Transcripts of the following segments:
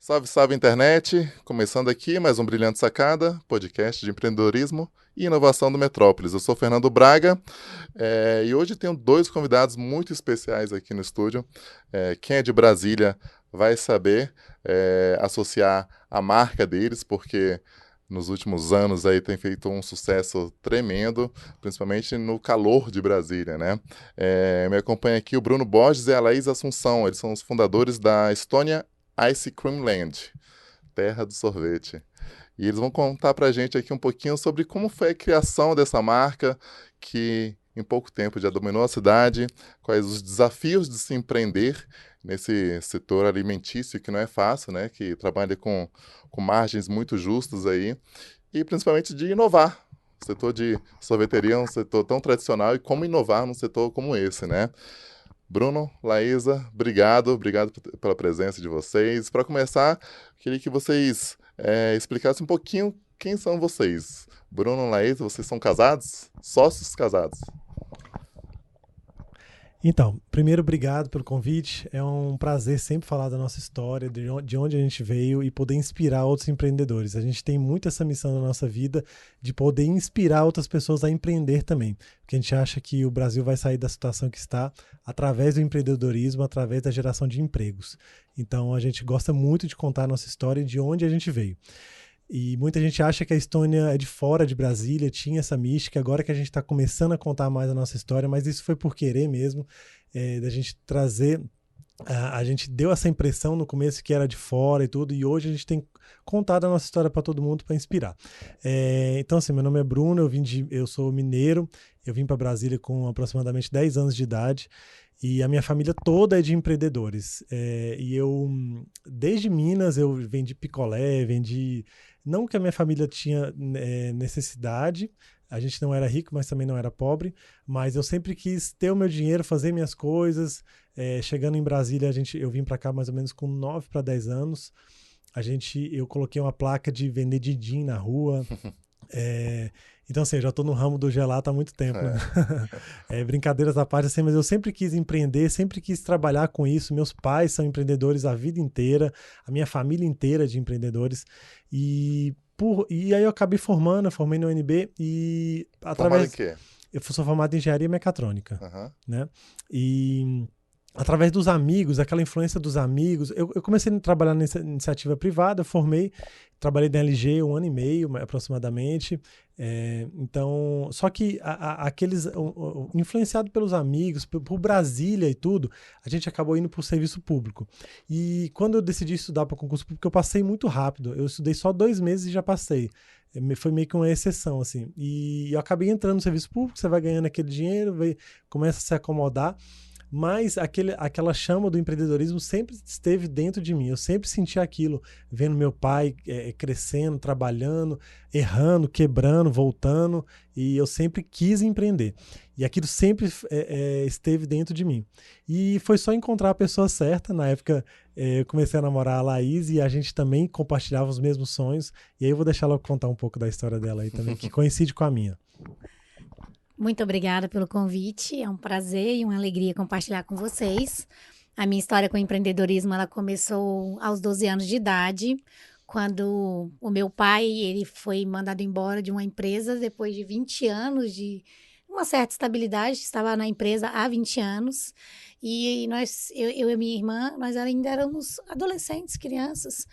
Salve, salve internet! Começando aqui mais um Brilhante Sacada, podcast de empreendedorismo e inovação do Metrópolis. Eu sou Fernando Braga e hoje tenho dois convidados muito especiais aqui no estúdio. Quem é de Brasília vai saber associar a marca deles, porque nos últimos anos aí tem feito um sucesso tremendo, principalmente no calor de Brasília, né? Me acompanha aqui o Bruno Borges e a Laís Assunção. Eles são os fundadores da Estônia Ice Cream Land, terra do sorvete. E eles vão contar pra gente aqui um pouquinho sobre como foi a criação dessa marca, que em pouco tempo já dominou a cidade, quais os desafios de se empreender nesse setor alimentício, que não é fácil, né? Que trabalha com margens muito justas aí, e principalmente de inovar. O setor de sorveteria é um setor tão tradicional, e como inovar num setor como esse, né? Bruno, Laísa, obrigado pela presença de vocês. Para começar, queria que vocês explicassem um pouquinho quem são vocês. Bruno, Laísa, vocês são casados? Sócios casados? Então, primeiro, obrigado pelo convite. É um prazer sempre falar da nossa história, de onde a gente veio e poder inspirar outros empreendedores. A gente tem muito essa missão na nossa vida de poder inspirar outras pessoas a empreender também. Porque a gente acha que o Brasil vai sair da situação que está através do empreendedorismo, através da geração de empregos. Então, a gente gosta muito de contar a nossa história e de onde a gente veio. E muita gente acha que a Estônia é de fora de Brasília, tinha essa mística, agora que a gente está começando a contar mais a nossa história, mas isso foi por querer mesmo, da gente trazer. A gente deu essa impressão no começo que era de fora e tudo, e hoje a gente tem contado a nossa história para todo mundo para inspirar. Então, assim, meu nome é Bruno, eu sou mineiro, eu vim para Brasília com aproximadamente 10 anos de idade. E a minha família toda é de empreendedores. E eu, desde Minas, eu vendi picolé, vendi. Não que a minha família tinha necessidade, a gente não era rico, mas também não era pobre, mas eu sempre quis ter o meu dinheiro, fazer minhas coisas. Chegando em Brasília, eu vim para cá mais ou menos com 9 para 10 anos. Eu coloquei uma placa de vender din-din na rua. Então, assim, eu já estou no ramo do gelato há muito tempo, né? Brincadeiras à parte, assim, mas eu sempre quis empreender, sempre quis trabalhar com isso. Meus pais são empreendedores a vida inteira, a minha família inteira é de empreendedores. E aí eu acabei formei no UNB e Formado em quê? Eu sou formado em engenharia mecatrônica, Uhum. né? E através dos amigos, aquela influência dos amigos, eu comecei a trabalhar nessa iniciativa privada, eu formei, trabalhei na LG 1 ano e meio aproximadamente. Então, só que influenciado pelos amigos, por Brasília e tudo, a gente acabou indo para o serviço público. E quando eu decidi estudar para concurso público, eu passei muito rápido. Eu estudei só 2 meses e já passei. Foi meio que uma exceção, assim. E eu acabei entrando no serviço público, você vai ganhando aquele dinheiro, começa a se acomodar. Mas aquela chama do empreendedorismo sempre esteve dentro de mim. Eu sempre senti aquilo, vendo meu pai crescendo, trabalhando, errando, quebrando, voltando. E eu sempre quis empreender. E aquilo sempre esteve dentro de mim. E foi só encontrar a pessoa certa. Na época, eu comecei a namorar a Laís e a gente também compartilhava os mesmos sonhos. E aí eu vou deixar ela contar um pouco da história dela aí também, que coincide com a minha. Muito obrigada pelo convite, é um prazer e uma alegria compartilhar com vocês. A minha história com o empreendedorismo, ela começou aos 12 anos de idade, quando o meu pai, ele foi mandado embora de uma empresa depois de 20 anos de uma certa estabilidade, estava na empresa há 20 anos, e eu e minha irmã, nós ainda éramos adolescentes, crianças,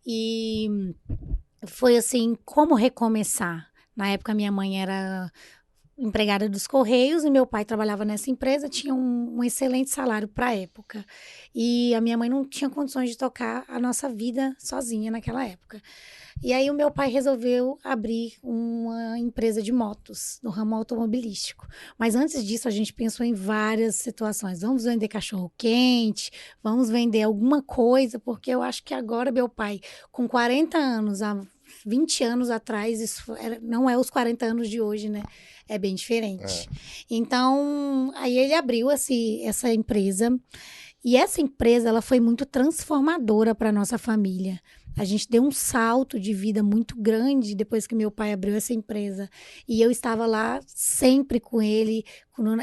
e foi assim, como recomeçar? Na época, minha mãe era empregada dos Correios e meu pai trabalhava nessa empresa, tinha um excelente salário para a época. E a minha mãe não tinha condições de tocar a nossa vida sozinha naquela época. E aí o meu pai resolveu abrir uma empresa de motos no ramo automobilístico. Mas antes disso a gente pensou em várias situações. Vamos vender cachorro quente, vamos vender alguma coisa, porque eu acho que agora meu pai, com 40 anos, há 20 anos atrás, não é os 40 anos de hoje, né? É bem diferente. Então, aí ele abriu essa empresa. E essa empresa, ela foi muito transformadora para nossa família. A gente deu um salto de vida muito grande depois que meu pai abriu essa empresa. E eu estava lá sempre com ele,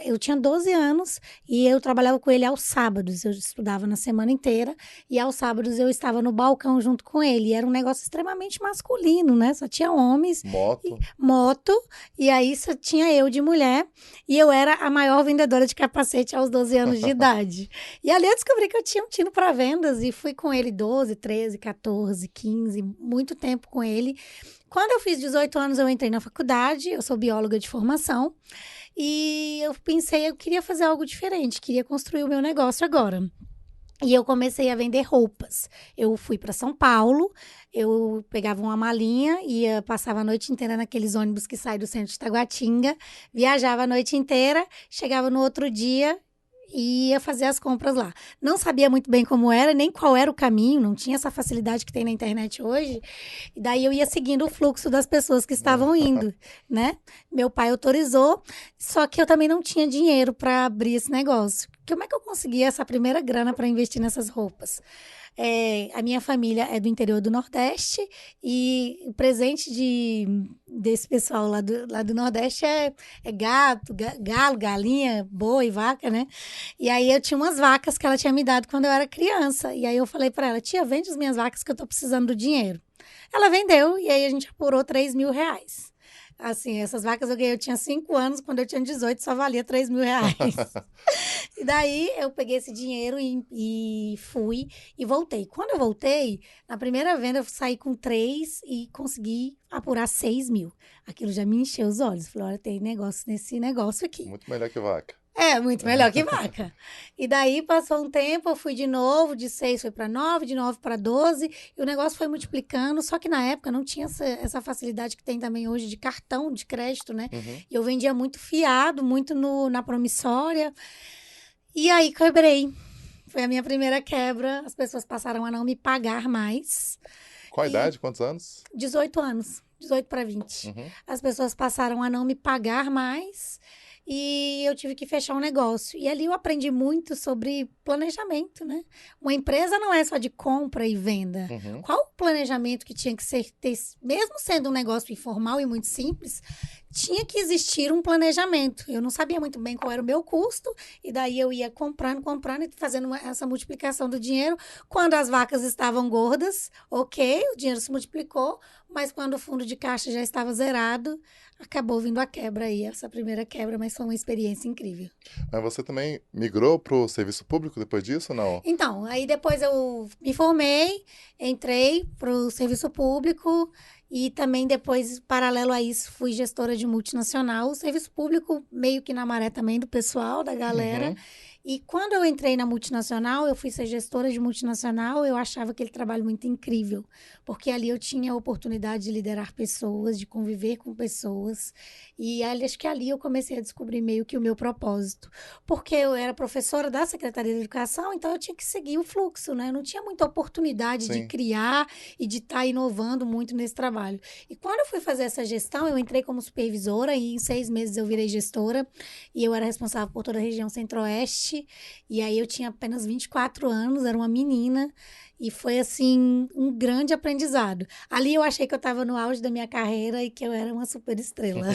Eu tinha 12 anos e eu trabalhava com ele aos sábados. Eu estudava na semana inteira e aos sábados eu estava no balcão junto com ele. E era um negócio extremamente masculino, né? Só tinha homens. Moto. E aí só tinha eu de mulher. E eu era a maior vendedora de capacete aos 12 anos de idade. E ali eu descobri que eu tinha um tino para vendas e fui com ele 12, 13, 14, 15, muito tempo com ele. Quando eu fiz 18 anos, eu entrei na faculdade, eu sou bióloga de formação, e eu pensei, eu queria fazer algo diferente, queria construir o meu negócio agora. E eu comecei a vender roupas. Eu fui para São Paulo, eu pegava uma malinha, passava a noite inteira naqueles ônibus que saem do centro de Taguatinga, viajava a noite inteira, chegava no outro dia e ia fazer as compras lá. Não sabia muito bem como era, nem qual era o caminho, não tinha essa facilidade que tem na internet hoje. E daí eu ia seguindo o fluxo das pessoas que estavam indo, né? Meu pai autorizou, só que eu também não tinha dinheiro para abrir esse negócio. Como é que eu consegui essa primeira grana para investir nessas roupas? A minha família é do interior do Nordeste e o presente desse pessoal lá do Nordeste é gato, galo, galinha, boi, vaca, né? E aí eu tinha umas vacas que ela tinha me dado quando eu era criança. E aí eu falei para ela, tia, vende as minhas vacas que eu tô precisando do dinheiro. Ela vendeu e aí a gente apurou R$3.000. Assim, essas vacas eu tinha 5 anos, quando eu tinha 18 só valia R$3.000. E daí eu peguei esse dinheiro e fui e voltei. Quando eu voltei, na primeira venda eu saí com 3 e consegui apurar 6.000. Aquilo já me encheu os olhos. Falei, olha, tem negócio nesse negócio aqui. Muito melhor que vaca. Muito melhor que vaca. E daí passou um tempo, eu fui de novo, de 6 foi para 9, de 9 para 12, e o negócio foi multiplicando, só que na época não tinha essa facilidade que tem também hoje de cartão, de crédito, né? Uhum. E eu vendia muito fiado, muito na promissória. E aí quebrei. Foi a minha primeira quebra, as pessoas passaram a não me pagar mais. Qual a idade? Quantos anos? 18 anos, 18 para 20. Uhum. As pessoas passaram a não me pagar mais. E eu tive que fechar um negócio. E ali eu aprendi muito sobre planejamento, né? Uma empresa não é só de compra e venda. Uhum. Qual o planejamento que tinha que ser, mesmo sendo um negócio informal e muito simples, tinha que existir um planejamento. Eu não sabia muito bem qual era o meu custo, e daí eu ia comprando e fazendo essa multiplicação do dinheiro. Quando as vacas estavam gordas, ok, o dinheiro se multiplicou, mas quando o fundo de caixa já estava zerado, acabou vindo a quebra aí, essa primeira quebra, mas foi uma experiência incrível. Mas você também migrou para o serviço público depois disso ou não? Então, aí depois eu me formei, entrei para o serviço público e também depois, paralelo a isso, fui gestora de multinacional. O serviço público meio que na maré também do pessoal, da galera. Uhum. E quando eu entrei na multinacional, eu fui ser gestora de multinacional, eu achava aquele trabalho muito incrível, porque ali eu tinha a oportunidade de liderar pessoas, de conviver com pessoas, e acho que ali eu comecei a descobrir meio que o meu propósito, porque eu era professora da Secretaria de Educação, então eu tinha que seguir o fluxo, né? Eu não tinha muita oportunidade de criar e de estar inovando muito nesse trabalho. E quando eu fui fazer essa gestão, eu entrei como supervisora e em 6 meses eu virei gestora, e eu era responsável por toda a região Centro-Oeste. E aí eu tinha apenas 24 anos, era uma menina, e foi assim um grande aprendizado. Ali eu achei que eu estava no auge da minha carreira e que eu era uma super estrela.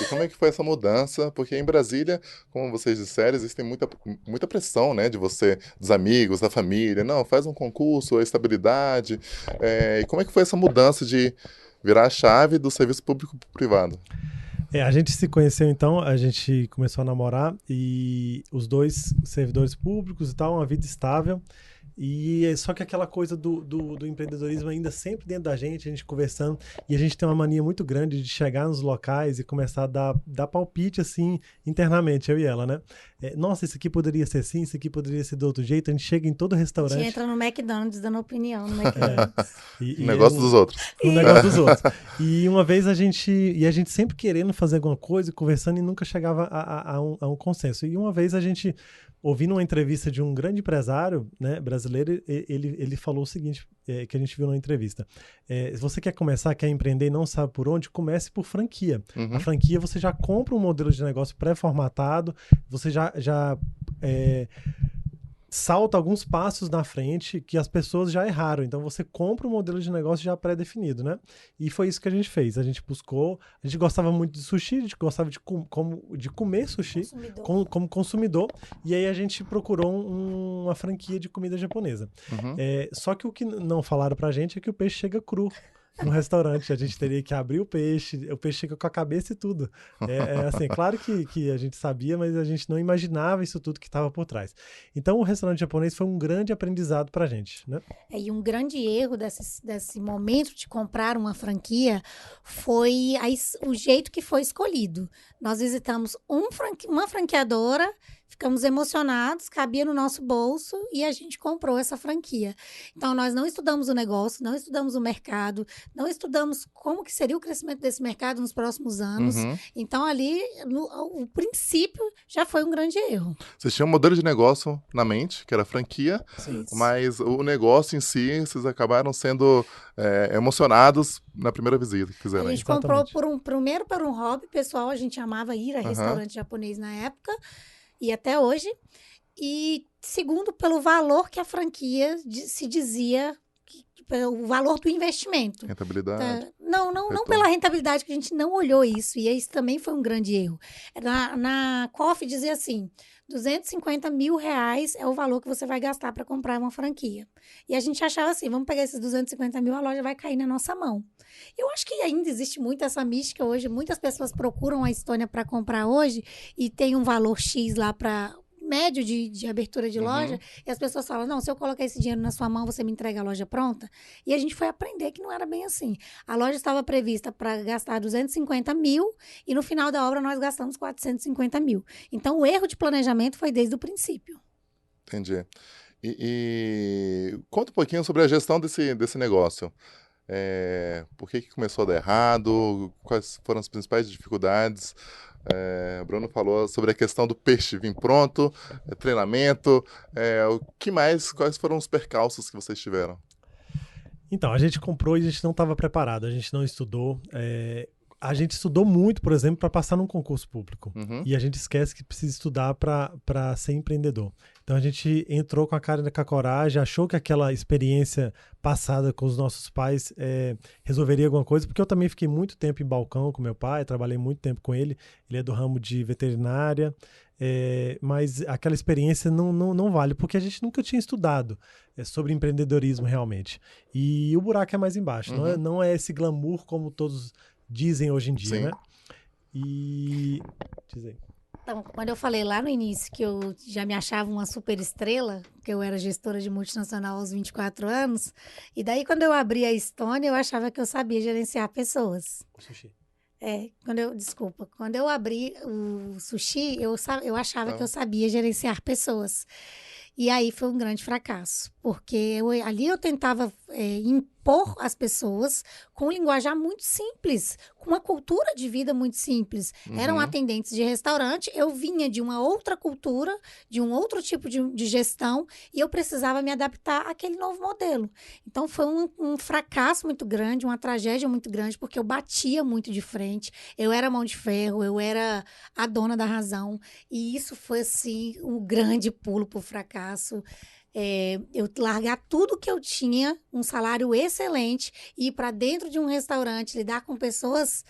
E como é que foi essa mudança? Porque em Brasília, como vocês disseram, existe muita pressão, né, dos amigos, da família. Não, faz um concurso, a estabilidade. E como é que foi essa mudança de virar a chave do serviço público para o privado? A gente se conheceu então, a gente começou a namorar e os dois servidores públicos e tal, uma vida estável. E só que aquela coisa do empreendedorismo ainda sempre dentro da gente conversando, e a gente tem uma mania muito grande de chegar nos locais e começar a dar palpite assim internamente, eu e ela, né? Nossa, isso aqui poderia ser assim, isso aqui poderia ser de outro jeito. A gente chega em todo restaurante. A gente entra no McDonald's dando opinião no McDonald's. Negócio dos outros. O negócio dos outros. E uma vez a gente sempre querendo fazer alguma coisa, conversando, e nunca chegava a um consenso. E uma vez a gente, ouvindo uma entrevista de um grande empresário, né, brasileiro, ele falou o seguinte, que a gente viu na entrevista. Se você quer começar, quer empreender e não sabe por onde, comece por franquia. Uhum. A franquia, você já compra um modelo de negócio pré-formatado, você já salta alguns passos na frente que as pessoas já erraram. Então você compra um modelo de negócio já pré-definido, né? E foi isso que a gente fez. A gente buscou, a gente gostava muito de sushi, a gente gostava de comer sushi como consumidor, e aí a gente procurou uma franquia de comida japonesa. Só que o que não falaram pra gente é que o peixe chega cru no restaurante. A gente teria que abrir o peixe chega com a cabeça e tudo. Assim, claro que a gente sabia, mas a gente não imaginava isso tudo que estava por trás. Então, o restaurante japonês foi um grande aprendizado pra gente, né? E um grande erro desse momento de comprar uma franquia foi o jeito que foi escolhido. Nós visitamos uma franqueadora, ficamos emocionados, cabia no nosso bolso e a gente comprou essa franquia. Então, nós não estudamos o negócio, não estudamos o mercado, não estudamos como que seria o crescimento desse mercado nos próximos anos. Então, ali, o princípio já foi um grande erro. Vocês tinham um modelo de negócio na mente, que era franquia, Sim. mas o negócio em si, vocês acabaram sendo emocionados na primeira visita que fizeram. A gente comprou primeiro por um hobby pessoal, a gente amava ir a restaurante japonês na época, e até hoje. E segundo, pelo valor que a franquia se dizia, o valor do investimento. Rentabilidade. Não pela rentabilidade, que a gente não olhou isso. E isso também foi um grande erro. Na COF dizia assim, R$250 mil é o valor que você vai gastar para comprar uma franquia. E a gente achava assim, vamos pegar esses 250 mil, a loja vai cair na nossa mão. Eu acho que ainda existe muito essa mística hoje. Muitas pessoas procuram a Estônia para comprar hoje e tem um valor X lá para médio de abertura de loja, e as pessoas falam, não, se eu colocar esse dinheiro na sua mão, você me entrega a loja pronta? E a gente foi aprender que não era bem assim. A loja estava prevista para gastar 250 mil, e no final da obra nós gastamos 450 mil. Então, o erro de planejamento foi desde o princípio. Entendi. E conta um pouquinho sobre a gestão desse negócio. Por que começou a dar errado? Quais foram as principais dificuldades? O Bruno falou sobre a questão do peixe vir pronto, treinamento. O que mais? Quais foram os percalços que vocês tiveram? Então, a gente comprou e a gente não estava preparado, a gente não estudou. A gente estudou muito, por exemplo, para passar num concurso público. E a gente esquece que precisa estudar para ser empreendedor. Então a gente entrou com a cara e com a coragem, achou que aquela experiência passada com os nossos pais resolveria alguma coisa, porque eu também fiquei muito tempo em balcão com meu pai, trabalhei muito tempo com ele. Ele é do ramo de veterinária, mas aquela experiência não vale, porque a gente nunca tinha estudado sobre empreendedorismo realmente. E o buraco é mais embaixo, não é esse glamour como todos dizem hoje em dia, né? E... Diz aí. Então, quando eu falei lá no início que eu já me achava uma super estrela, que eu era gestora de multinacional aos 24 anos, e daí quando eu abri a Estônia, eu achava que eu sabia gerenciar pessoas. Sushi. Quando eu abri o sushi, eu achava que eu sabia gerenciar pessoas. E aí foi um grande fracasso, porque ali eu tentava impor às pessoas com um linguajar muito simples, com uma cultura de vida muito simples. Eram atendentes de restaurante, eu vinha de uma outra cultura, de um outro tipo de gestão, e eu precisava me adaptar àquele novo modelo. Então foi um fracasso muito grande, uma tragédia muito grande, porque eu batia muito de frente, eu era mão de ferro, eu era a dona da razão, e isso foi assim um grande pulo para o fracasso. Eu largar tudo que eu tinha, um salário excelente, e ir para dentro de um restaurante, lidar com pessoas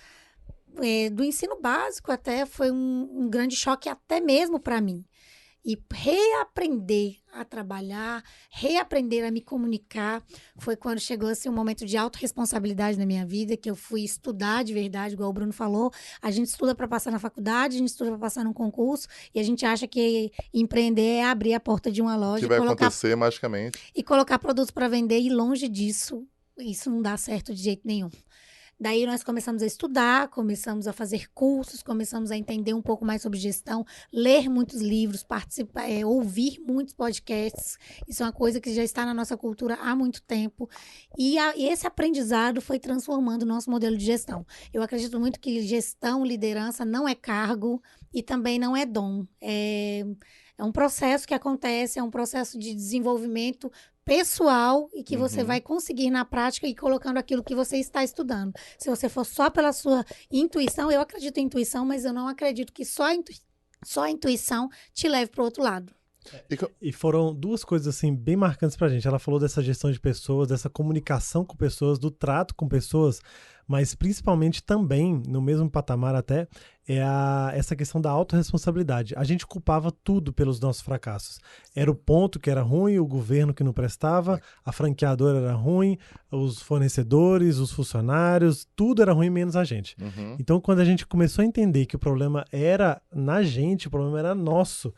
do ensino básico até, foi um grande choque até mesmo para mim. E reaprender a trabalhar, reaprender a me comunicar, foi quando chegou assim, um momento de autorresponsabilidade na minha vida, que eu fui estudar de verdade, igual o Bruno falou. A gente estuda para passar na faculdade, a gente estuda para passar num concurso, e a gente acha que empreender é abrir a porta de uma loja. Que vai acontecer magicamente. E colocar produtos para vender, e longe disso, isso não dá certo de jeito nenhum. Daí nós começamos a estudar, começamos a fazer cursos, começamos a entender um pouco mais sobre gestão, ler muitos livros, participar, ouvir muitos podcasts. Isso é uma coisa que já está na nossa cultura há muito tempo. E esse aprendizado foi transformando o nosso modelo de gestão. Eu acredito muito que gestão, liderança não é cargo e também não é dom. É um processo que acontece, é um processo de desenvolvimento pessoal e que você vai conseguir na prática e colocando aquilo que você está estudando. Se você for só pela sua intuição, eu acredito em intuição, mas eu não acredito que só a intuição te leve para o outro lado. E foram duas coisas assim bem marcantes pra gente. Ela falou dessa gestão de pessoas, dessa comunicação com pessoas, do trato com pessoas, mas principalmente também, no mesmo patamar até, essa questão da autorresponsabilidade. A gente culpava tudo pelos nossos fracassos. Era o ponto que era ruim, o governo que não prestava, a franqueadora era ruim, os fornecedores, os funcionários, tudo era ruim menos a gente. Uhum. Então, quando a gente começou a entender que o problema era na gente, o problema era nosso,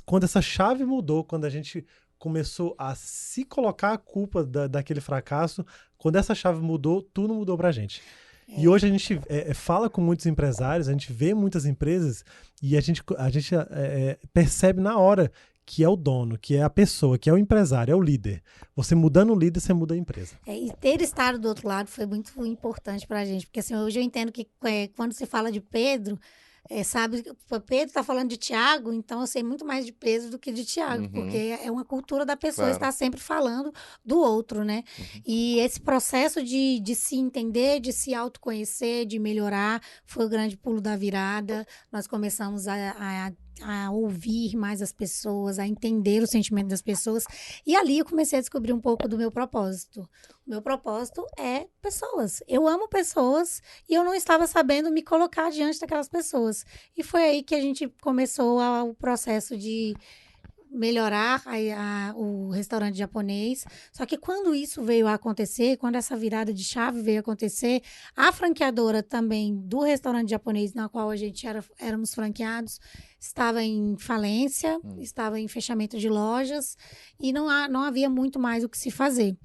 quando essa chave mudou, quando a gente começou a se colocar a culpa daquele fracasso, quando essa chave mudou, tudo mudou pra gente. E hoje a gente fala com muitos empresários, a gente vê muitas empresas e a gente percebe na hora que é o dono, que é a pessoa, que é o empresário, é o líder. Você mudando o líder, você muda a empresa. E ter estado do outro lado foi muito importante pra gente, porque assim, hoje eu entendo que quando se fala de Pedro, sabe, Pedro está falando de Tiago, então eu sei muito mais de Pedro do que de Tiago, porque é uma cultura da pessoa estar sempre falando do outro, né? E esse processo de se entender, de se autoconhecer, de melhorar, foi o grande pulo da virada. Nós começamos a ouvir mais as pessoas, a entender o sentimento das pessoas. E ali eu comecei a descobrir um pouco do meu propósito. O meu propósito é pessoas. Eu amo pessoas e eu não estava sabendo me colocar diante daquelas pessoas. E foi aí que a gente começou o processo de melhorar o restaurante japonês. Só que quando isso veio a acontecer, quando essa virada de chave veio a acontecer, a franqueadora também do restaurante japonês, na qual a gente éramos franqueados, estava em falência, estava em fechamento de lojas e não havia muito mais o que se fazer.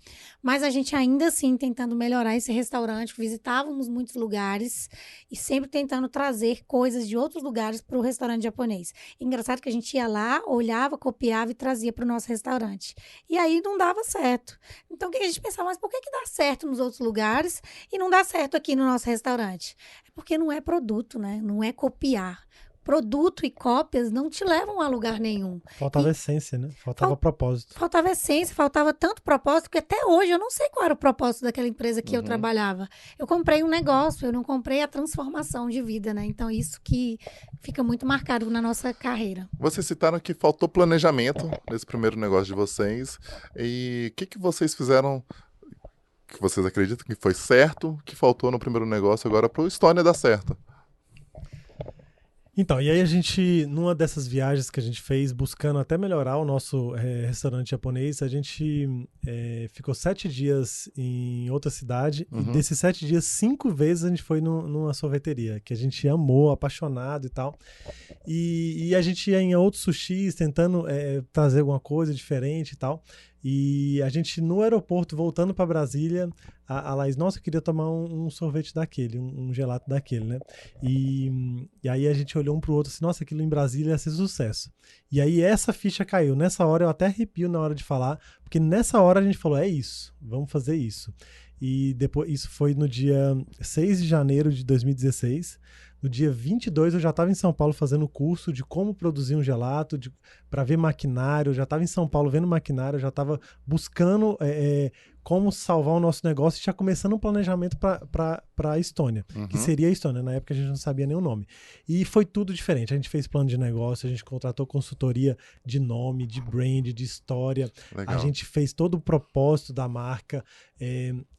Mas a gente ainda assim tentando melhorar esse restaurante, visitávamos muitos lugares e sempre tentando trazer coisas de outros lugares para o restaurante japonês. Engraçado que a gente ia lá, olhava, copiava e trazia para o nosso restaurante. E aí não dava certo. Então o que a gente pensava, mas por que dá certo nos outros lugares e não dá certo aqui no nosso restaurante? É porque não é produto, né? Não é copiar. Produto e cópias não te levam a lugar nenhum. Faltava essência, né? Faltava propósito. Faltava essência, faltava tanto propósito que até hoje eu não sei qual era o propósito daquela empresa que eu trabalhava. Eu comprei um negócio, eu não comprei a transformação de vida, né? Então isso que fica muito marcado na nossa carreira. Vocês citaram que faltou planejamento nesse primeiro negócio de vocês. E o que vocês fizeram que vocês acreditam que foi certo, que faltou no primeiro negócio agora para o Estônia dar certo? Então, e aí a gente, numa dessas viagens que a gente fez, buscando até melhorar o nosso restaurante japonês, a gente ficou 7 dias em outra cidade, e desses 7 dias, 5 vezes a gente foi numa sorveteria, que a gente amou, apaixonado e tal. E a gente ia em outros sushis, tentando trazer alguma coisa diferente e tal. E a gente, no aeroporto, voltando para Brasília, a Laís, nossa, eu queria tomar um sorvete daquele, um gelato daquele, né? E aí a gente olhou um pro outro assim, nossa, aquilo em Brasília ia ser sucesso. E aí essa ficha caiu. Nessa hora eu até arrepio na hora de falar, porque nessa hora a gente falou, é isso, vamos fazer isso. E depois, isso foi no dia 6 de janeiro de 2016. No dia 22 eu já estava em São Paulo fazendo curso de como produzir um gelato, para ver maquinário. Eu já estava em São Paulo vendo maquinário, eu já estava buscando como salvar o nosso negócio e já começando um planejamento para a Estônia, que seria a Estônia. Na época a gente não sabia nem o nome. E foi tudo diferente. A gente fez plano de negócio, a gente contratou consultoria de nome, de brand, de história. Legal. A gente fez todo o propósito da marca.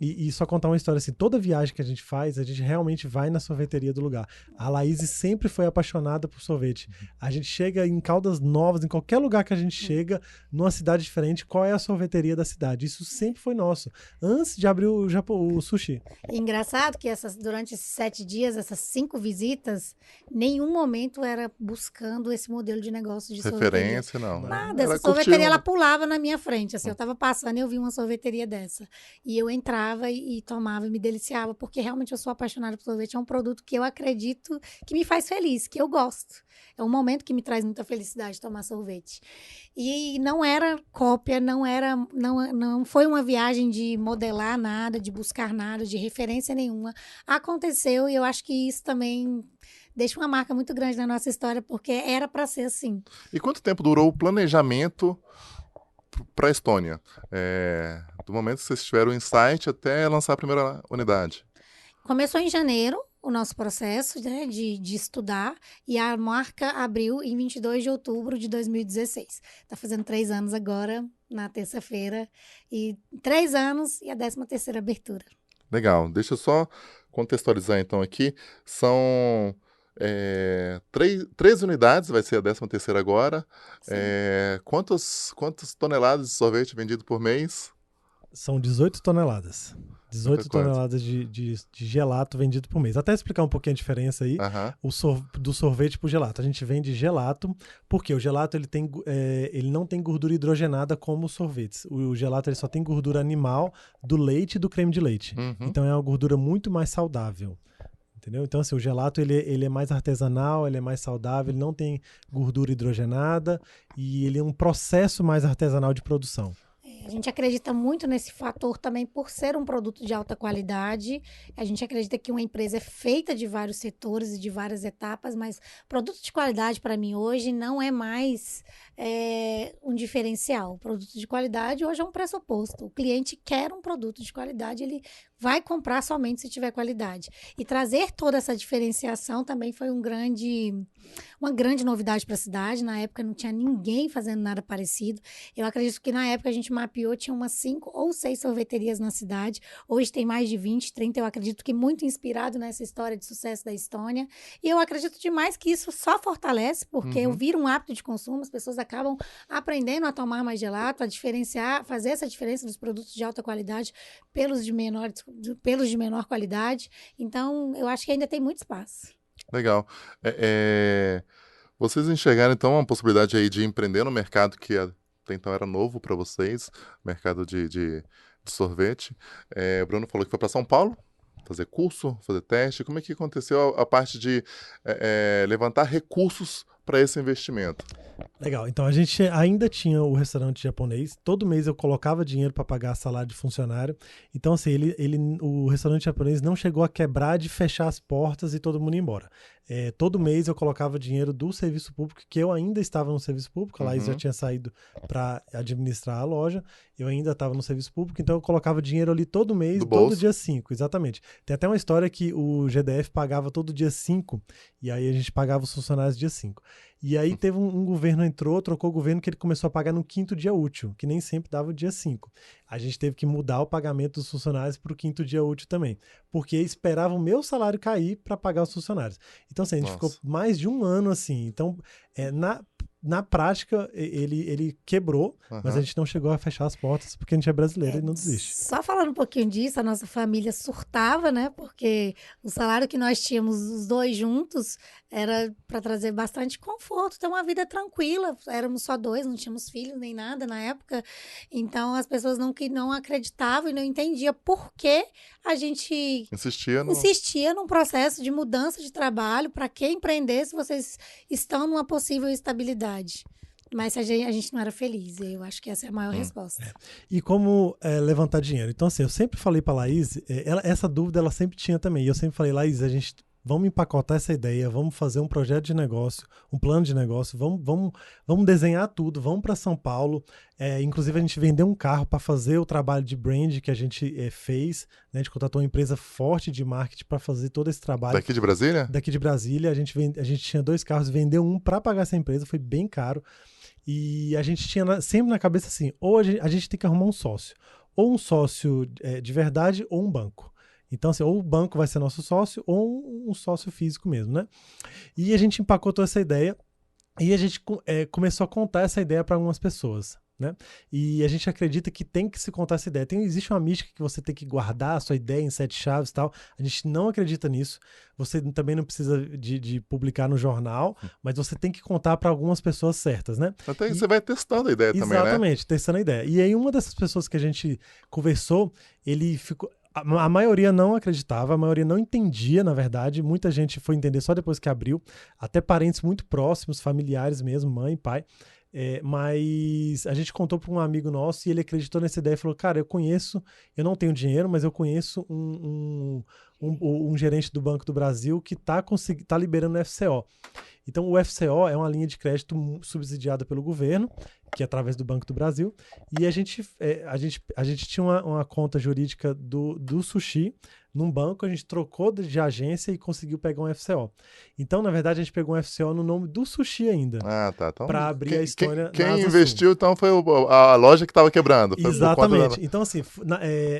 E só contar uma história assim, toda viagem que a gente faz, a gente realmente vai na sorveteria do lugar. A Laís sempre foi apaixonada por sorvete. A gente chega em Caldas Novas, em qualquer lugar que a gente chega, numa cidade diferente, qual é a sorveteria da cidade? Isso sempre foi nosso. Antes de abrir o sushi. Engraçado que durante esses 7 dias, essas 5 visitas, nenhum momento era buscando esse modelo de negócio de Referência, sorveteria. não. Nada, Ela essa sorveteria, curtiu. ela pulava na minha frente. Assim, eu tava passando e eu vi uma sorveteria dessa. E eu entrava e tomava e me deliciava, porque realmente eu sou apaixonada por sorvete. É um produto que eu acredito que me faz feliz, que eu gosto. É um momento que me traz muita felicidade tomar sorvete. E não era cópia, não foi uma viagem de modelar nada, de buscar nada, de referência nenhuma. Aconteceu e eu acho que isso também deixa uma marca muito grande na nossa história, porque era para ser assim. E quanto tempo durou o planejamento para a Estônia? Do momento que vocês tiveram o insight até lançar a primeira unidade? Começou em janeiro, o nosso processo, né, de estudar, e a marca abriu em 22 de outubro de 2016. Está fazendo 3 anos agora, na terça-feira, e 3 anos e a 13ª abertura. Legal. Deixa eu só contextualizar então aqui. São 3 unidades, vai ser a 13ª agora. Quantas toneladas de sorvete vendido por mês? São 18 toneladas. 18 toneladas de gelato vendido por mês. Até explicar um pouquinho a diferença aí do sorvete para o gelato. A gente vende gelato porque o gelato ele não tem gordura hidrogenada como os sorvetes. O gelato ele só tem gordura animal do leite e do creme de leite. Então é uma gordura muito mais saudável. Entendeu? Então, assim, o gelato ele é mais artesanal, ele é mais saudável, ele não tem gordura hidrogenada e ele é um processo mais artesanal de produção. A gente acredita muito nesse fator também por ser um produto de alta qualidade. A gente acredita que uma empresa é feita de vários setores e de várias etapas, mas produto de qualidade para mim hoje não é mais um diferencial. O produto de qualidade hoje é um pressuposto. O cliente quer um produto de qualidade, ele vai comprar somente se tiver qualidade. E trazer toda essa diferenciação também foi uma grande novidade para a cidade. Na época não tinha ninguém fazendo nada parecido. Eu acredito que na época a gente mapeou, tinha umas 5 ou 6 sorveterias na cidade. Hoje tem mais de 20, 30. Eu acredito que muito inspirado nessa história de sucesso da Estônia. E eu acredito demais que isso só fortalece, porque eu viro um hábito de consumo, as pessoas acabam aprendendo a tomar mais gelato, a diferenciar, fazer essa diferença dos produtos de alta qualidade pelos de menor qualidade. Então, eu acho que ainda tem muito espaço. Legal. Vocês enxergaram, então, uma possibilidade aí de empreender no mercado que até então era novo para vocês, mercado de sorvete. O Bruno falou que foi para São Paulo fazer curso, fazer teste. Como é que aconteceu a parte de levantar recursos para esse investimento? Legal, então a gente ainda tinha o restaurante japonês, todo mês eu colocava dinheiro para pagar salário de funcionário, então assim, o restaurante japonês não chegou a quebrar de fechar as portas e todo mundo ir embora. Todo mês eu colocava dinheiro do serviço público, que eu ainda estava no serviço público, a Laís já tinha saído para administrar a loja, eu ainda estava no serviço público, então eu colocava dinheiro ali todo mês, todo dia 5, exatamente. Tem até uma história que o GDF pagava todo dia 5, e aí a gente pagava os funcionários dia 5. E aí teve um governo trocou o governo que ele começou a pagar no 5º dia útil, que nem sempre dava o dia 5. A gente teve que mudar o pagamento dos funcionários para o 5º dia útil também, porque esperava o meu salário cair para pagar os funcionários. Então, assim, a gente ficou mais de um ano assim. Então, na prática, ele quebrou, mas a gente não chegou a fechar as portas porque a gente é brasileiro e não desiste. Só falando um pouquinho disso, a nossa família surtava, né? Porque o salário que nós tínhamos os dois juntos era para trazer bastante conforto, ter uma vida tranquila. Éramos só 2, não tínhamos filhos nem nada na época. Então, as pessoas não acreditavam e não entendiam por que a gente insistia num processo de mudança de trabalho. Para que empreender se vocês estão numa possível estabilidade? Mas a gente não era feliz. Eu acho que essa é a maior resposta. E como levantar dinheiro? Então, assim, eu sempre falei para a Laís, essa dúvida ela sempre tinha também. E eu sempre falei, Laís, vamos empacotar essa ideia, vamos fazer um projeto de negócio, um plano de negócio, vamos desenhar tudo, vamos para São Paulo. Inclusive, a gente vendeu um carro para fazer o trabalho de brand que a gente fez. Né? A gente contratou uma empresa forte de marketing para fazer todo esse trabalho. Daqui de Brasília? Daqui de Brasília. A gente tinha 2 carros, vendeu um para pagar essa empresa, foi bem caro. E a gente tinha sempre na cabeça assim, ou a gente tem que arrumar um sócio. Ou um sócio de verdade, ou um banco. Então, assim, ou o banco vai ser nosso sócio, ou um sócio físico mesmo, né? E a gente empacotou essa ideia e a gente começou a contar essa ideia para algumas pessoas, né? E a gente acredita que tem que se contar essa ideia. Existe uma mística que você tem que guardar a sua ideia em 7 chaves e tal. A gente não acredita nisso. Você também não precisa de publicar no jornal, mas você tem que contar para algumas pessoas certas, né? Até você vai testando a ideia também, né? Exatamente, testando a ideia. E aí uma dessas pessoas que a gente conversou, ele ficou... A maioria não acreditava, a maioria não entendia, na verdade. Muita gente foi entender só depois que abriu. Até parentes muito próximos, familiares mesmo, mãe, pai. Mas a gente contou para um amigo nosso e ele acreditou nessa ideia e falou, cara, eu não tenho dinheiro, mas eu conheço um gerente do Banco do Brasil que tá liberando FCO. Então, o FCO é uma linha de crédito subsidiada pelo governo, que é através do Banco do Brasil, e a gente tinha uma conta jurídica do Sushi num banco, a gente trocou de agência e conseguiu pegar um FCO. Então, na verdade, a gente pegou um FCO no nome do Sushi ainda. Ah, tá. Então, Para abrir a história quem na Asa investiu, Sul. então, foi a loja que estava quebrando. Foi Exatamente. Então, assim,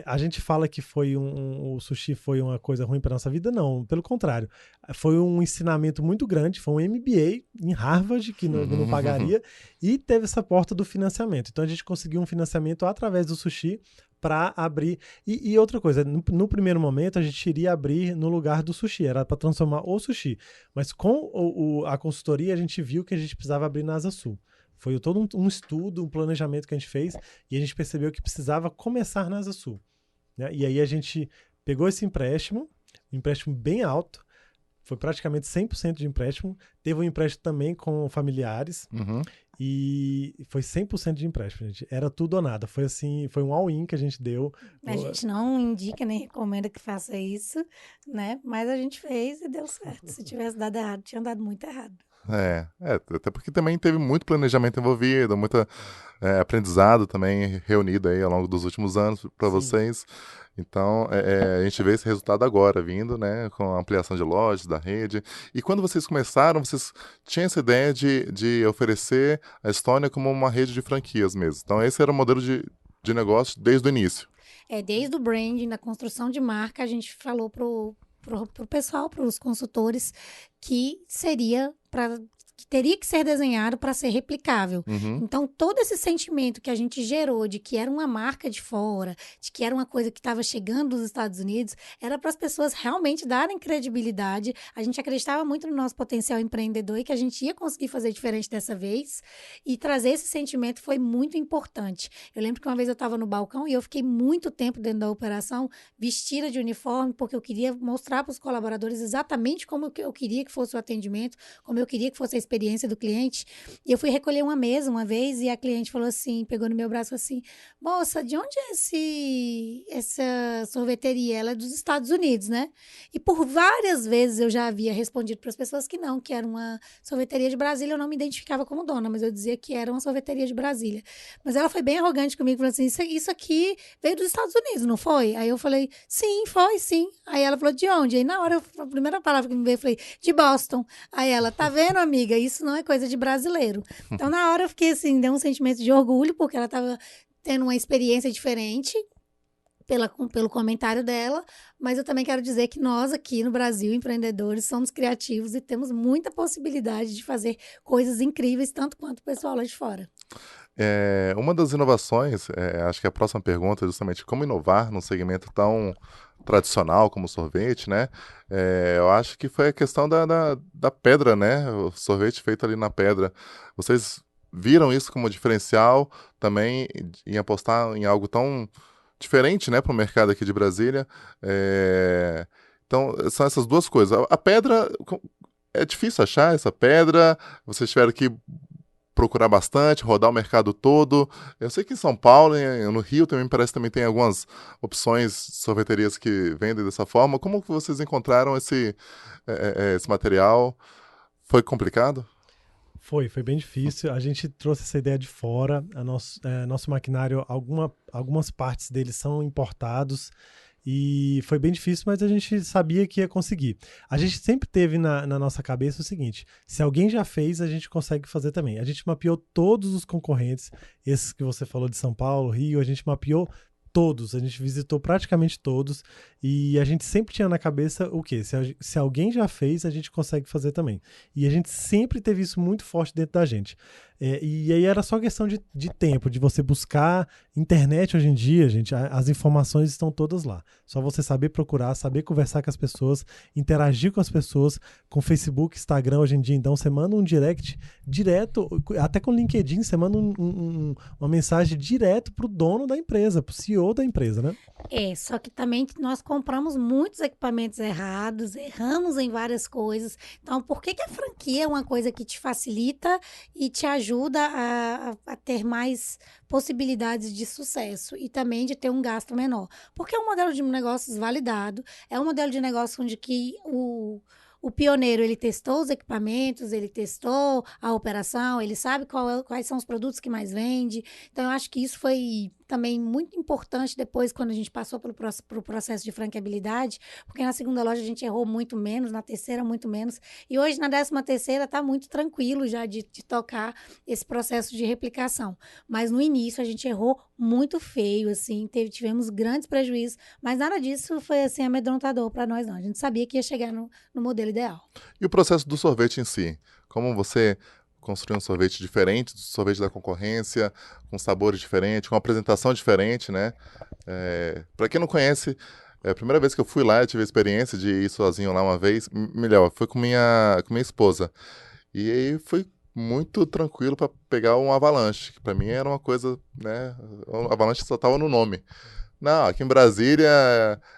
a gente fala que o sushi foi uma coisa ruim para nossa vida? Não, pelo contrário. Foi um ensinamento muito grande, foi um MBA em Harvard, que não pagaria, e teve essa porta do financiamento. Então, a gente conseguiu um financiamento através do sushi para abrir. E outra coisa, no primeiro momento a gente iria abrir no lugar do sushi, era para transformar o sushi. Mas com a consultoria a gente viu que a gente precisava abrir na Asa Sul. Foi todo um estudo, um planejamento que a gente fez e a gente percebeu que precisava começar na Asa Sul. Né? E aí a gente pegou esse empréstimo, um empréstimo bem alto, foi praticamente 100% de empréstimo, teve um empréstimo também com familiares, e foi 100% de empréstimo, gente. Era tudo ou nada. Foi assim, foi um all-in que a gente deu. A gente não indica nem recomenda que faça isso, né? Mas a gente fez e deu certo. Se tivesse dado errado, tinha dado muito errado. Até porque também teve muito planejamento envolvido, muito aprendizado também reunido aí ao longo dos últimos anos para vocês. Então, a gente vê esse resultado agora vindo, né, com a ampliação de lojas, da rede. E quando vocês começaram, vocês tinham essa ideia de oferecer a Estônia como uma rede de franquias mesmo. Então, esse era o modelo de negócio desde o início. Desde o branding, da construção de marca, a gente falou pro pessoal, para os consultores, que teria que ser desenhado para ser replicável. Então, todo esse sentimento que a gente gerou de que era uma marca de fora, de que era uma coisa que estava chegando dos Estados Unidos, era para as pessoas realmente darem credibilidade. A gente acreditava muito no nosso potencial empreendedor e que a gente ia conseguir fazer diferente dessa vez. E trazer esse sentimento foi muito importante. Eu lembro que uma vez eu estava no balcão e eu fiquei muito tempo dentro da operação, vestida de uniforme, porque eu queria mostrar para os colaboradores exatamente como eu queria que fosse o atendimento, como eu queria que fosse a experiência do cliente. E eu fui recolher uma mesa uma vez e a cliente falou assim, pegou no meu braço e falou assim: moça, de onde é essa sorveteria? Ela é dos Estados Unidos, né? E por várias vezes eu já havia respondido para as pessoas que não, que era uma sorveteria de Brasília. Eu não me identificava como dona, mas eu dizia que era uma sorveteria de Brasília. Mas ela foi bem arrogante comigo, falou assim: isso aqui veio dos Estados Unidos, não foi? Aí eu falei: sim, foi, sim. Aí ela falou: de onde? Aí na hora, a primeira palavra que me veio, eu falei: de Boston. Aí ela: tá vendo, amiga? Isso não é coisa de brasileiro. Então, na hora eu fiquei assim, deu um sentimento de orgulho, porque ela estava tendo uma experiência diferente pelo comentário dela, mas eu também quero dizer que nós aqui no Brasil, empreendedores, somos criativos e temos muita possibilidade de fazer coisas incríveis, tanto quanto o pessoal lá de fora. Uma das inovações, acho que a próxima pergunta é justamente como inovar num segmento tão tradicional como o sorvete, né? Eu acho que foi a questão da pedra, né? O sorvete feito ali na pedra. Vocês viram isso como diferencial também em apostar em algo tão diferente, né, para o mercado aqui de Brasília. Então, são essas duas coisas. A pedra, é difícil achar essa pedra, vocês tiveram que procurar bastante, rodar o mercado todo. Eu sei que em São Paulo, no Rio também parece que também tem algumas opções, sorveterias que vendem dessa forma. Como que vocês encontraram esse material? Foi complicado? Foi bem difícil. A gente trouxe essa ideia de fora. Nosso maquinário, algumas partes dele são importados. E foi bem difícil, mas a gente sabia que ia conseguir. A gente sempre teve na nossa cabeça o seguinte: se alguém já fez, a gente consegue fazer também. A gente mapeou todos os concorrentes, esses que você falou de São Paulo, Rio, a gente mapeou todos, a gente visitou praticamente todos e a gente sempre tinha na cabeça o quê? Se alguém já fez, a gente consegue fazer também. E a gente sempre teve isso muito forte dentro da gente. E aí era só questão de tempo, de você buscar. Internet hoje em dia, gente, as informações estão todas lá. Só você saber procurar, saber conversar com as pessoas, interagir com as pessoas, com Facebook, Instagram hoje em dia. Então você manda um direct direto, até com o LinkedIn, você manda uma mensagem direto pro dono da empresa, pro CEO da empresa, né? Só que também nós compramos muitos equipamentos errados, erramos em várias coisas. Então, por que a franquia é uma coisa que te facilita e te ajuda a ter mais possibilidades de sucesso e também de ter um gasto menor? Porque é um modelo de negócios validado, é um modelo de negócio onde que o o pioneiro, ele testou os equipamentos, ele testou a operação, ele sabe quais são os produtos que mais vende. Então, eu acho que isso foi também muito importante depois, quando a gente passou pelo processo de franqueabilidade, porque na segunda loja a gente errou muito menos, na terceira muito menos, e hoje na 13ª está muito tranquilo já de tocar esse processo de replicação. Mas no início a gente errou muito feio, assim, tivemos grandes prejuízos, mas nada disso foi assim amedrontador para nós, não. A gente sabia que ia chegar no modelo ideal. E o processo do sorvete em si? Como você construir um sorvete diferente do sorvete da concorrência, com sabores diferentes, com apresentação diferente, né? Para quem não conhece, a primeira vez que eu fui lá, eu tive a experiência de ir sozinho lá uma vez. Melhor, fui com minha esposa. E aí foi muito tranquilo para pegar um avalanche, que para mim era uma coisa, né? O avalanche só estava no nome. Não, aqui em Brasília,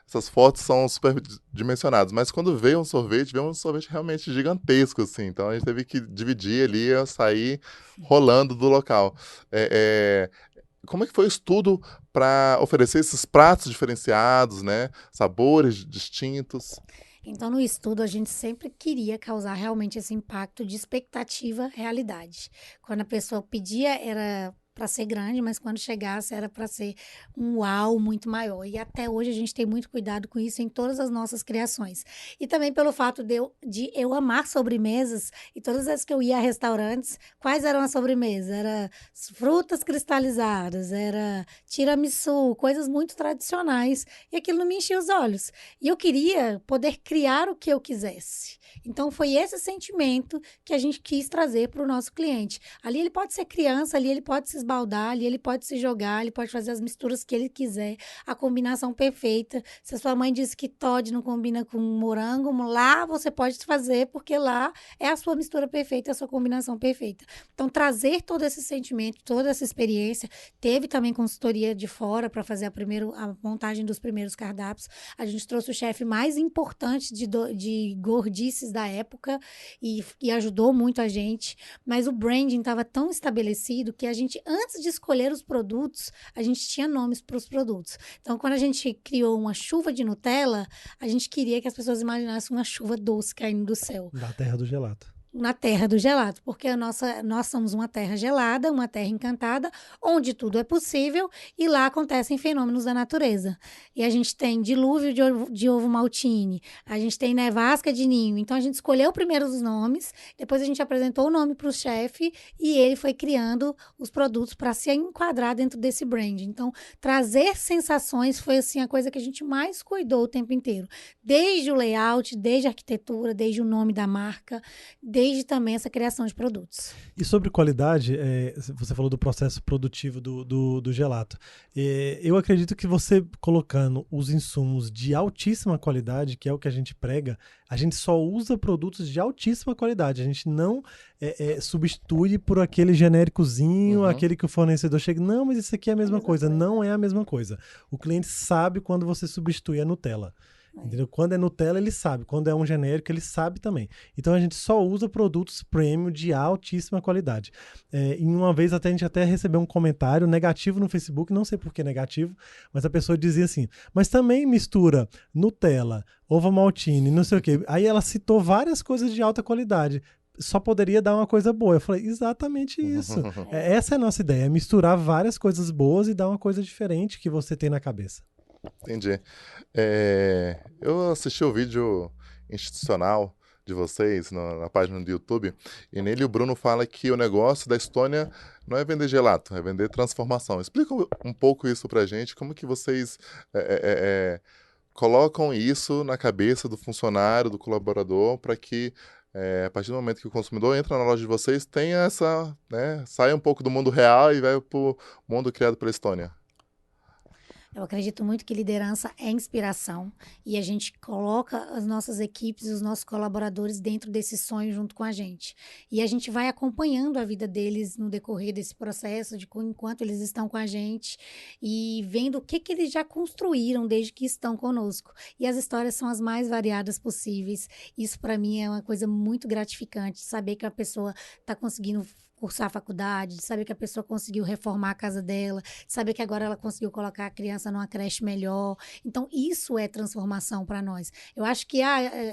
essas fotos são super dimensionadas, mas quando veio um sorvete realmente gigantesco, assim, então a gente teve que dividir ali, sair rolando do local. Como é que foi o estudo para oferecer esses pratos diferenciados, né? Sabores distintos? Então, no estudo, a gente sempre queria causar realmente esse impacto de expectativa-realidade. Quando a pessoa pedia, era para ser grande, mas quando chegasse era para ser um uau muito maior. E até hoje a gente tem muito cuidado com isso em todas as nossas criações. E também pelo fato de eu amar sobremesas, e todas as vezes que eu ia a restaurantes, quais eram as sobremesas? Era frutas cristalizadas, era tiramisu, coisas muito tradicionais, e aquilo não me enchia os olhos. E eu queria poder criar o que eu quisesse. Então foi esse sentimento que a gente quis trazer para o nosso cliente. Ali ele pode ser criança, ali ele pode se esbaldar, ali ele pode se jogar, ele pode fazer as misturas que ele quiser, a combinação perfeita. Se a sua mãe disse que Toddy não combina com morango, lá você pode fazer, porque lá é a sua mistura perfeita, a sua combinação perfeita. Então, trazer todo esse sentimento, toda essa experiência, teve também consultoria de fora para fazer a montagem dos primeiros cardápios. A gente trouxe o chefe mais importante de gordices da época e ajudou muito a gente, mas o branding estava tão estabelecido que a gente, antes de escolher os produtos, a gente tinha nomes para os produtos. Então, quando a gente criou uma chuva de Nutella, a gente queria que as pessoas imaginassem uma chuva doce caindo do céu. Da terra do gelato. Na terra do gelato, porque nós somos uma terra gelada, uma terra encantada, onde tudo é possível e lá acontecem fenômenos da natureza. E a gente tem dilúvio de ovo maltine, a gente tem nevasca de ninho. Então a gente escolheu primeiro os nomes, depois a gente apresentou o nome para o chefe e ele foi criando os produtos para se enquadrar dentro desse brand. Então, trazer sensações foi assim a coisa que a gente mais cuidou o tempo inteiro. Desde o layout, desde a arquitetura, desde o nome da marca, desde também essa criação de produtos. E sobre qualidade, você falou do processo produtivo do gelato. Eu acredito que você colocando os insumos de altíssima qualidade, que é o que a gente prega, a gente só usa produtos de altíssima qualidade. A gente não substitui por aquele genéricozinho, aquele que o fornecedor chega, não, mas isso aqui é a mesma coisa. Não é a mesma coisa. O cliente sabe quando você substitui a Nutella. Entendeu? Quando é Nutella, ele sabe. Quando é um genérico, ele sabe também. Então, a gente só usa produtos premium de altíssima qualidade. E uma vez a gente até recebeu um comentário negativo no Facebook, não sei por que negativo, mas a pessoa dizia assim, mas também mistura Nutella, ovo maltine, não sei o quê. Aí ela citou várias coisas de alta qualidade. Só poderia dar uma coisa boa. Eu falei, exatamente isso. Essa é a nossa ideia, é misturar várias coisas boas e dar uma coisa diferente que você tem na cabeça. Entendi. Eu assisti o vídeo institucional de vocês na página do YouTube, e nele o Bruno fala que o negócio da Estônia não é vender gelato, é vender transformação. Explica um pouco isso pra gente, como que vocês colocam isso na cabeça do funcionário, do colaborador, para que a partir do momento que o consumidor entra na loja de vocês, tenha essa, né, saia um pouco do mundo real e vai pro mundo criado pela Estônia. Eu acredito muito que liderança é inspiração e a gente coloca as nossas equipes e os nossos colaboradores dentro desse sonho junto com a gente. E a gente vai acompanhando a vida deles no decorrer desse processo, enquanto eles estão com a gente e vendo o que eles já construíram desde que estão conosco. E as histórias são as mais variadas possíveis. Isso, para mim, é uma coisa muito gratificante, saber que a pessoa está conseguindo cursar a faculdade, de saber que a pessoa conseguiu reformar a casa dela, de saber que agora ela conseguiu colocar a criança numa creche melhor. Então, isso é transformação para nós. Eu acho que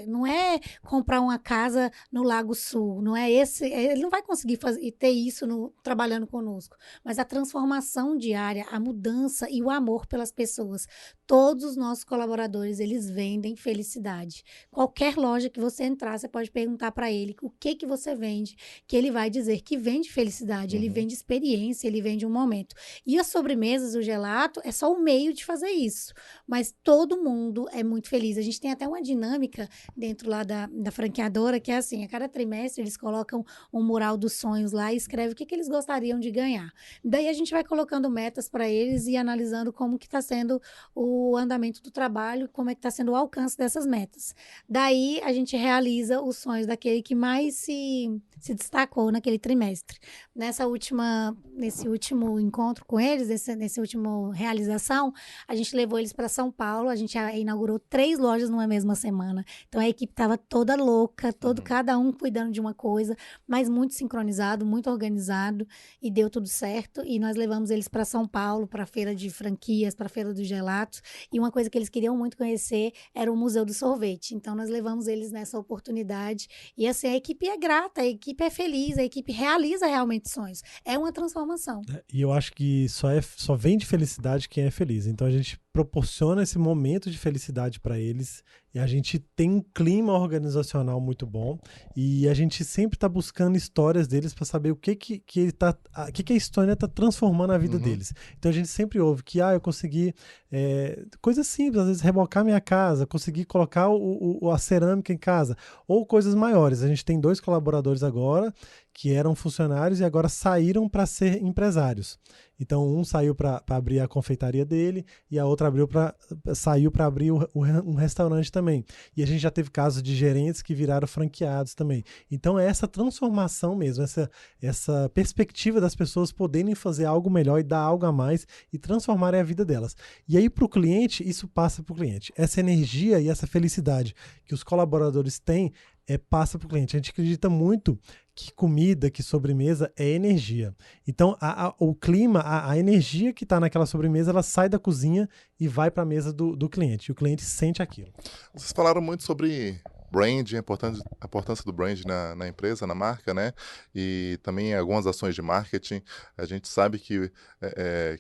não é comprar uma casa no Lago Sul, não é esse, ele não vai conseguir ter isso trabalhando conosco, mas a transformação diária, a mudança e o amor pelas pessoas. Todos os nossos colaboradores, eles vendem felicidade. Qualquer loja que você entrar, você pode perguntar para ele o que você vende, que ele vai dizer que vende felicidade, ele vende experiência, ele vende um momento. E as sobremesas, o gelato, é só o meio de fazer isso. Mas todo mundo é muito feliz. A gente tem até uma dinâmica dentro lá da franqueadora, que é assim, a cada trimestre eles colocam um mural dos sonhos lá e escrevem o que eles gostariam de ganhar. Daí a gente vai colocando metas para eles e analisando como que está sendo o andamento do trabalho, como é que está sendo o alcance dessas metas. Daí a gente realiza os sonhos daquele que mais se destacou naquele trimestre. Nesse último encontro com eles, nesse último realização, a gente levou eles para São Paulo, a gente inaugurou 3 lojas numa mesma semana. Então a equipe estava toda louca, cada um cuidando de uma coisa, mas muito sincronizado, muito organizado, e deu tudo certo. E nós levamos eles para São Paulo, para a feira de franquias, para a feira dos gelatos. E uma coisa que eles queriam muito conhecer era o Museu do Sorvete. Então nós levamos eles nessa oportunidade. E assim, a equipe é grata, a equipe é feliz, a equipe realiza realmente sonhos. É uma transformação. E eu acho que só vem de felicidade quem é feliz. Então a gente proporciona esse momento de felicidade para eles, e a gente tem um clima organizacional muito bom, e a gente sempre está buscando histórias deles para saber o que a história está transformando a vida deles. Então a gente sempre ouve que eu consegui coisas simples, às vezes rebocar minha casa, consegui colocar a cerâmica em casa, ou coisas maiores. A gente tem 2 colaboradores agora que eram funcionários e agora saíram para ser empresários. Então, um saiu para abrir a confeitaria dele e a outra saiu para abrir um restaurante também. E a gente já teve casos de gerentes que viraram franqueados também. Então, é essa transformação mesmo, essa perspectiva das pessoas poderem fazer algo melhor e dar algo a mais e transformarem a vida delas. E aí, para o cliente, isso passa para o cliente. Essa energia e essa felicidade que os colaboradores têm, passa para o cliente. A gente acredita muito que comida, que sobremesa é energia. Então, o clima, a energia que está naquela sobremesa, ela sai da cozinha e vai para a mesa do cliente. E o cliente sente aquilo. Vocês falaram muito sobre brand, a importância do brand na empresa, na marca, né? E também algumas ações de marketing. A gente sabe que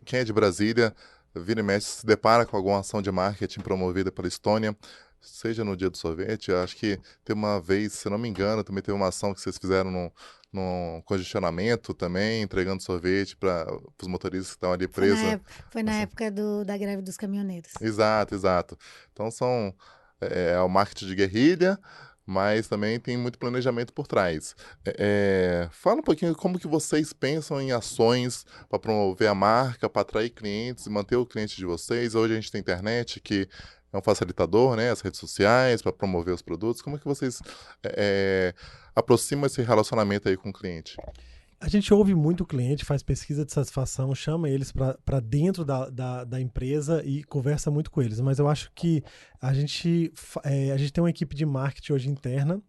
quem é de Brasília, vira e mexe, se depara com alguma ação de marketing promovida pela Estônia, seja no dia do sorvete. Acho que tem uma vez, se não me engano, também teve uma ação que vocês fizeram no congestionamento também, entregando sorvete para os motoristas que estão ali presos. Foi na época da greve dos caminhoneiros. Exato. Então é o marketing de guerrilha, mas também tem muito planejamento por trás. Fala um pouquinho como que vocês pensam em ações para promover a marca, para atrair clientes e manter o cliente de vocês. Hoje a gente tem internet, que é um facilitador, né? As redes sociais para promover os produtos. Como é que vocês aproximam esse relacionamento aí com o cliente? A gente ouve muito o cliente, faz pesquisa de satisfação, chama eles para dentro da empresa e conversa muito com eles. Mas eu acho que a gente tem uma equipe de marketing hoje interna,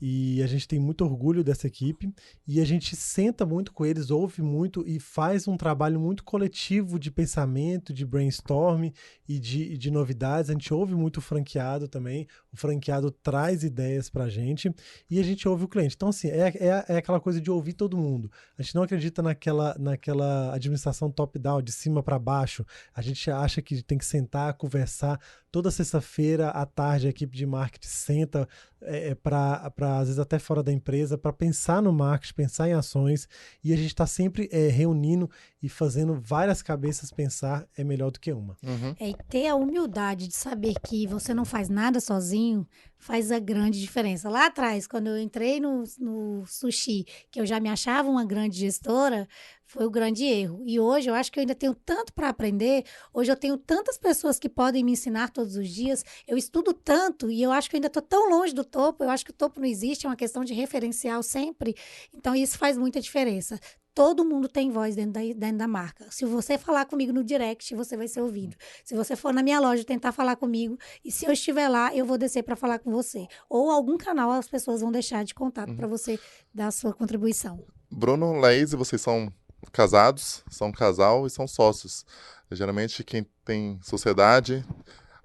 e a gente tem muito orgulho dessa equipe, e a gente senta muito com eles, ouve muito e faz um trabalho muito coletivo de pensamento, de brainstorm e de novidades. A gente ouve muito o franqueado também, o franqueado traz ideias pra gente e a gente ouve o cliente. Então, assim, é aquela coisa de ouvir todo mundo. A gente não acredita naquela administração top-down, de cima para baixo. A gente acha que tem que sentar, conversar. Toda sexta-feira à tarde a equipe de marketing senta para às vezes até fora da empresa, para pensar no marketing, pensar em ações, e a gente está sempre reunindo e fazendo várias cabeças pensar é melhor do que uma. E ter a humildade de saber que você não faz nada sozinho faz a grande diferença. Lá atrás, quando eu entrei no sushi, que eu já me achava uma grande gestora, foi o grande erro. E hoje eu acho que eu ainda tenho tanto para aprender. Hoje eu tenho tantas pessoas que podem me ensinar todos os dias. Eu estudo tanto e eu acho que eu ainda estou tão longe do topo. Eu acho que o topo não existe, é uma questão de referencial sempre. Então isso faz muita diferença. Todo mundo tem voz dentro da marca. Se você falar comigo no direct, você vai ser ouvido. Se você for na minha loja tentar falar comigo, e se eu estiver lá, eu vou descer para falar com você. Ou algum canal as pessoas vão deixar de contato para você dar a sua contribuição. Bruno, Laís, vocês são casados, são um casal e são sócios. Geralmente quem tem sociedade,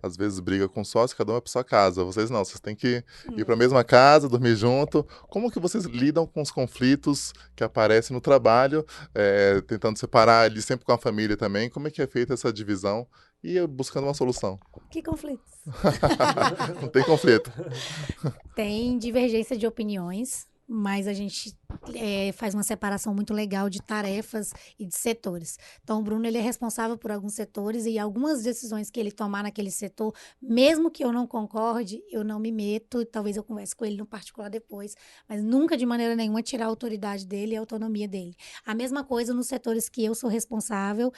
às vezes briga com sócio, cada um é para sua casa. Vocês não, vocês têm que ir para a mesma casa, dormir junto. Como que vocês lidam com os conflitos que aparecem no trabalho, tentando separar ali sempre com a família também? Como é que é feita essa divisão e buscando uma solução? Que conflitos? Não tem conflito. Tem divergência de opiniões, mas a gente faz uma separação muito legal de tarefas e de setores. Então, o Bruno ele é responsável por alguns setores e algumas decisões que ele tomar naquele setor, mesmo que eu não concorde, eu não me meto, talvez eu converse com ele no particular depois, mas nunca de maneira nenhuma tirar a autoridade dele e a autonomia dele. A mesma coisa nos setores que eu sou responsável,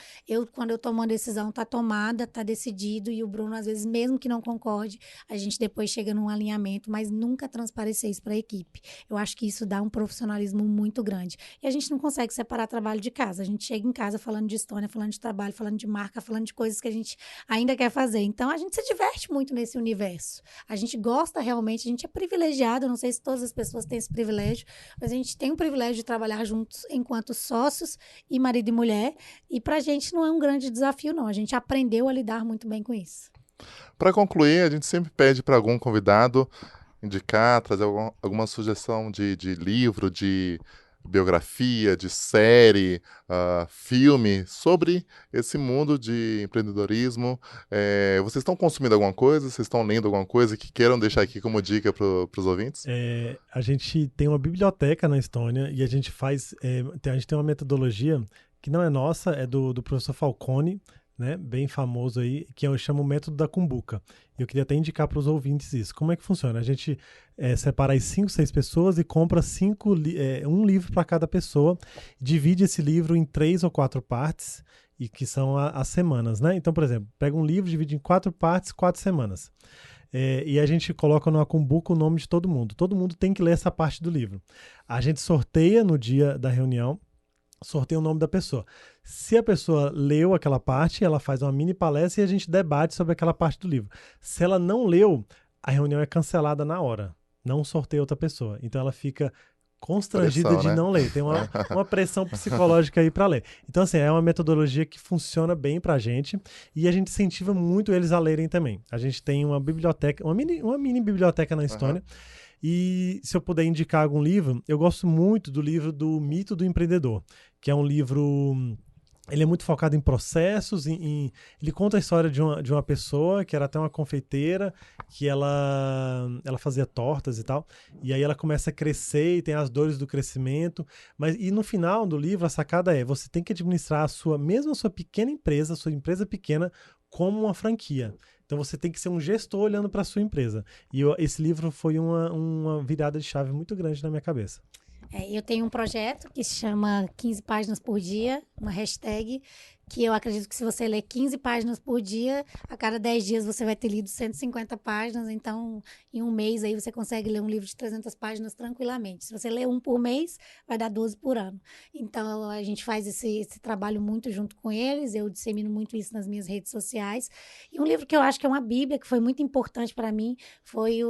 quando eu tomo uma decisão, tá tomada, tá decidido, e o Bruno, às vezes, mesmo que não concorde, a gente depois chega num alinhamento, mas nunca transparecer isso para a equipe. Eu acho que isso dá um profissionalismo muito grande. E a gente não consegue separar trabalho de casa. A gente chega em casa falando de história, falando de trabalho, falando de marca, falando de coisas que a gente ainda quer fazer. Então, a gente se diverte muito nesse universo. A gente gosta realmente, a gente é privilegiado, eu não sei se todas as pessoas têm esse privilégio, mas a gente tem o privilégio de trabalhar juntos enquanto sócios e marido e mulher. E pra gente não é um grande desafio, não. A gente aprendeu a lidar muito bem com isso. Para concluir, a gente sempre pede para algum convidado indicar, trazer alguma sugestão de livro, de biografia, de série, filme sobre esse mundo de empreendedorismo. Vocês estão consumindo alguma coisa? Vocês estão lendo alguma coisa que queiram deixar aqui como dica para os ouvintes? A gente tem uma biblioteca na Estônia e a gente a gente tem uma metodologia que não é nossa, é do professor Falcone, né, bem famoso aí, que eu chamo o método da cumbuca. Eu queria até indicar para os ouvintes isso. Como é que funciona? A gente separa as 5, 6 pessoas e compra um livro para cada pessoa, divide esse livro em 3 ou 4 partes, e que são as semanas, né? Então, por exemplo, pega um livro, divide em 4 partes, 4 semanas. E a gente coloca numa cumbuca o nome de todo mundo. Todo mundo tem que ler essa parte do livro. A gente sorteia no dia da reunião, sorteia o nome da pessoa. Se a pessoa leu aquela parte, ela faz uma mini palestra e a gente debate sobre aquela parte do livro. Se ela não leu, a reunião é cancelada na hora. Não sorteia outra pessoa. Então ela fica constrangida Pressão, de né? não ler. Tem uma pressão psicológica aí para ler. Então, assim, é uma metodologia que funciona bem pra gente e a gente incentiva muito eles a lerem também. A gente tem uma biblioteca, uma mini biblioteca na Estônia. E se eu puder indicar algum livro, eu gosto muito do livro do Mito do Empreendedor, que é um livro... Ele é muito focado em processos, ele conta a história de uma pessoa que era até uma confeiteira, que ela fazia tortas e tal, e aí ela começa a crescer e tem as dores do crescimento, e no final do livro a sacada você tem que administrar mesmo a sua pequena empresa, a sua empresa pequena, como uma franquia. Então você tem que ser um gestor olhando para a sua empresa. E esse livro foi uma virada de chave muito grande na minha cabeça. Eu tenho um projeto que se chama 15 páginas por dia, uma hashtag, que eu acredito que se você ler 15 páginas por dia, a cada 10 dias você vai ter lido 150 páginas, então em um mês aí você consegue ler um livro de 300 páginas tranquilamente. Se você ler um por mês, vai dar 12 por ano. Então a gente faz esse trabalho muito junto com eles, eu dissemino muito isso nas minhas redes sociais. E um livro que eu acho que é uma bíblia, que foi muito importante para mim, foi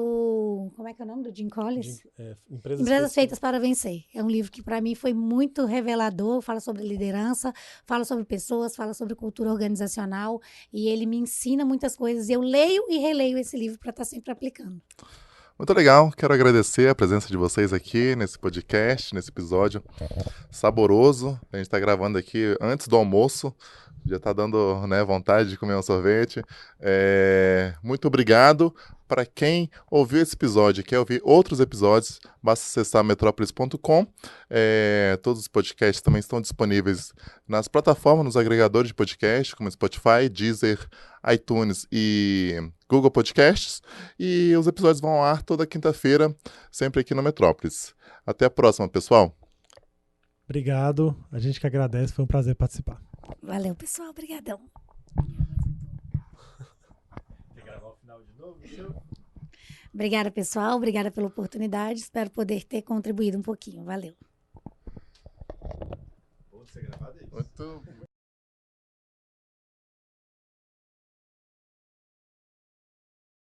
como é que é o nome do Jim Collins? Empresas Feitas para Vencer. É um livro que para mim foi muito revelador, fala sobre liderança, fala sobre pessoas, fala sobre cultura organizacional e ele me ensina muitas coisas. Eu leio e releio esse livro para estar sempre aplicando. Muito legal, quero agradecer a presença de vocês aqui nesse podcast, nesse episódio saboroso. A gente está gravando aqui antes do almoço, já está dando, né, vontade de comer um sorvete. Muito obrigado. Para quem ouviu esse episódio e quer ouvir outros episódios, basta acessar metropolis.com. Todos os podcasts também estão disponíveis nas plataformas, nos agregadores de podcast, como Spotify, Deezer, iTunes e Google Podcasts. E os episódios vão ao ar toda quinta-feira, sempre aqui no Metrópolis. Até a próxima, pessoal. Obrigado. A gente que agradece, foi um prazer participar. Valeu, pessoal. Obrigadão. Obrigada, pessoal. Obrigada pela oportunidade. Espero poder ter contribuído um pouquinho. Valeu. Muito